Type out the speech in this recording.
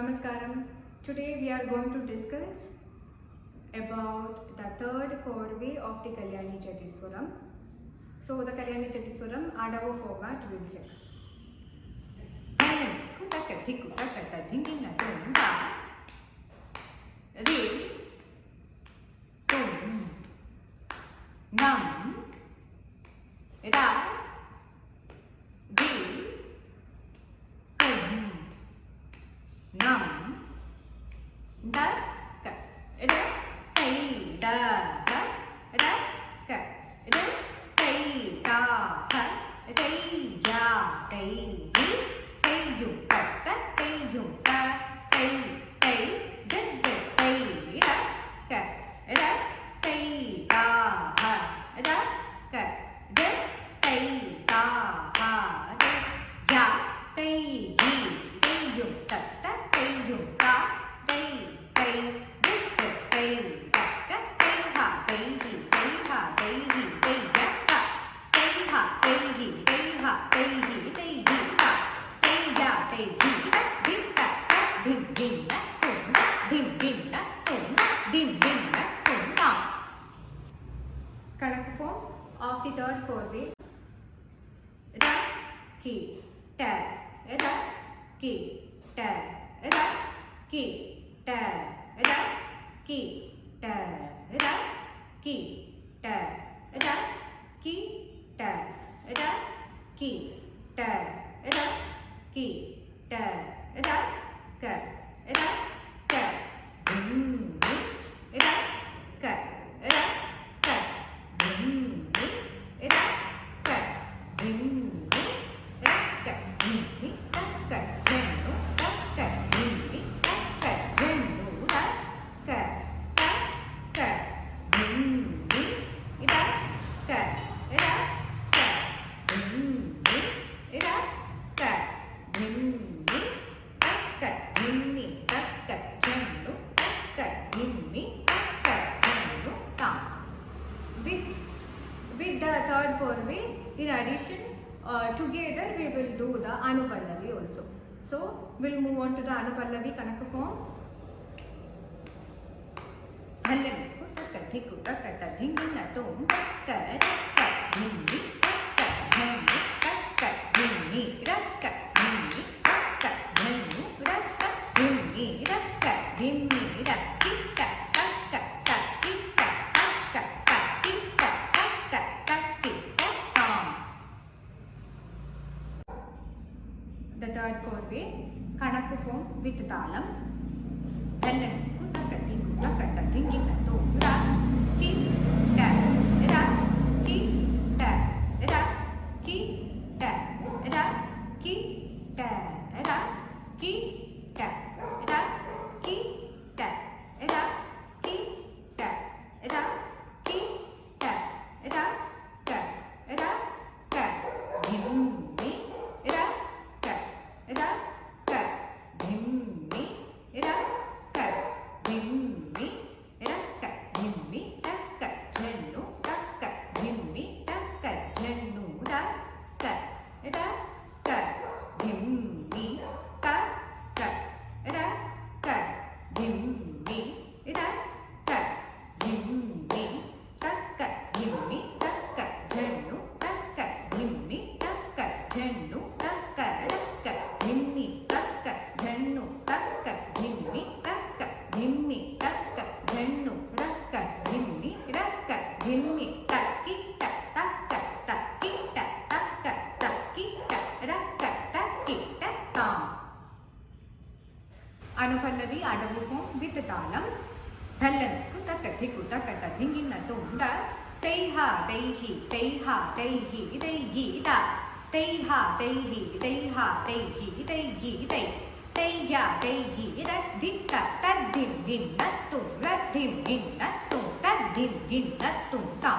Namaskaram. Today we are going to discuss about the third chorve of the Kalyani Chatiswaram. So the Kalyani Chatiswaram Adavo format we will check. Ri, tum, nam, ra, di, tum, nam, da, ka, da, tai, da, ha, da, ka, da, tai, da, ha, tai, ya, tai, di, tai, yu, ta, ta, tai, yu, ta, tai, tai, da, da, tai, da, ka, da, tai, da, ha, da, ka, da, tai, da, ha, da, ya, tai, di, tai, yu, ta, ta, tai, yu, ta, tai, tai, da, da, tai, da, ka, tai, ha, tai, di, tai, ha, tai, di, tai, ya, ha, tai, ha, tai, di, tai, ha, tai, di, tai, di, ha, tai, ya, tai, di, da, di, ta, ta, dim, dim, da, tum, da, dim, dim, da, tum, da, dim, dim, da, tum, da. Correct form of the third chorve. Da, ki, ta, da, ki, ta, da, ki, ta, da, ki, ta, da, ki, ta, da, ki, ta, da, ki, ta, da, ki, ta, da, ka, da, ka, dim, mi, da, ka, da, ka, dim, mi, da, ka, dim, mi, da, ka, dim, mi, da, ka, jennu, da, ka, dim, mi, da, ka, jennu, da, ka, da, ka, dim, mi, da, ka, da, ka, dim, mi, da, ka, dim, mi, da, ka, dim, mi, da, ka, jennu, da, ka, dim, mi, da, ka, jennu, da. With the third chorve, in addition, together we will do the Anupallavi also. So we'll move on to the Anupallavi Kanaka form. Hallam kutta thiku takata dhingina tum takka rakka dhimmi takka dhannu takka dhimmi rakka dhimmi takka dhannu rakka dhimmi rakka dhimmi rakka takka takka takka takka takka takka takka. The third chorve Kanaka form with talam. Hallam kutta thiku takata dhingina tum ra ki ta ra ki ta ra ki ta ra ki ta ra ki ta ra ki ta ra ki ta ra ki ta ra ka ra ka dim mi ra ka ra ka dim mi ra ka dim mi ra ka dim mi ra ka jennu ra ka dim mi ra ka jennu ra ka ra ka dim mi ta ka ra ka dim mi ra ka dim mi ta ka dim mi ra ka jennu ra ka dim mi ra ka jennu ra ka ra ka dim mi ra ka jennu ra ka dim mi ra ka dim mi ra ka jennu ra ka dim mi ra ka dim mi ta ki ta ta ka ta ki ta ta ka ta ki ta ra ka ta ki ta ta. Anupallavi Adavu form with talam. Thallan kutta thiku takata dhingina tum da tai ha tai hi tai ha tai hi tai gi ta tai ha tai hi tai ha tai hi tai gi tai tai ya tai gi da di ta ta dim dim na tum ra dim dim na tum ta dim dim na tum ta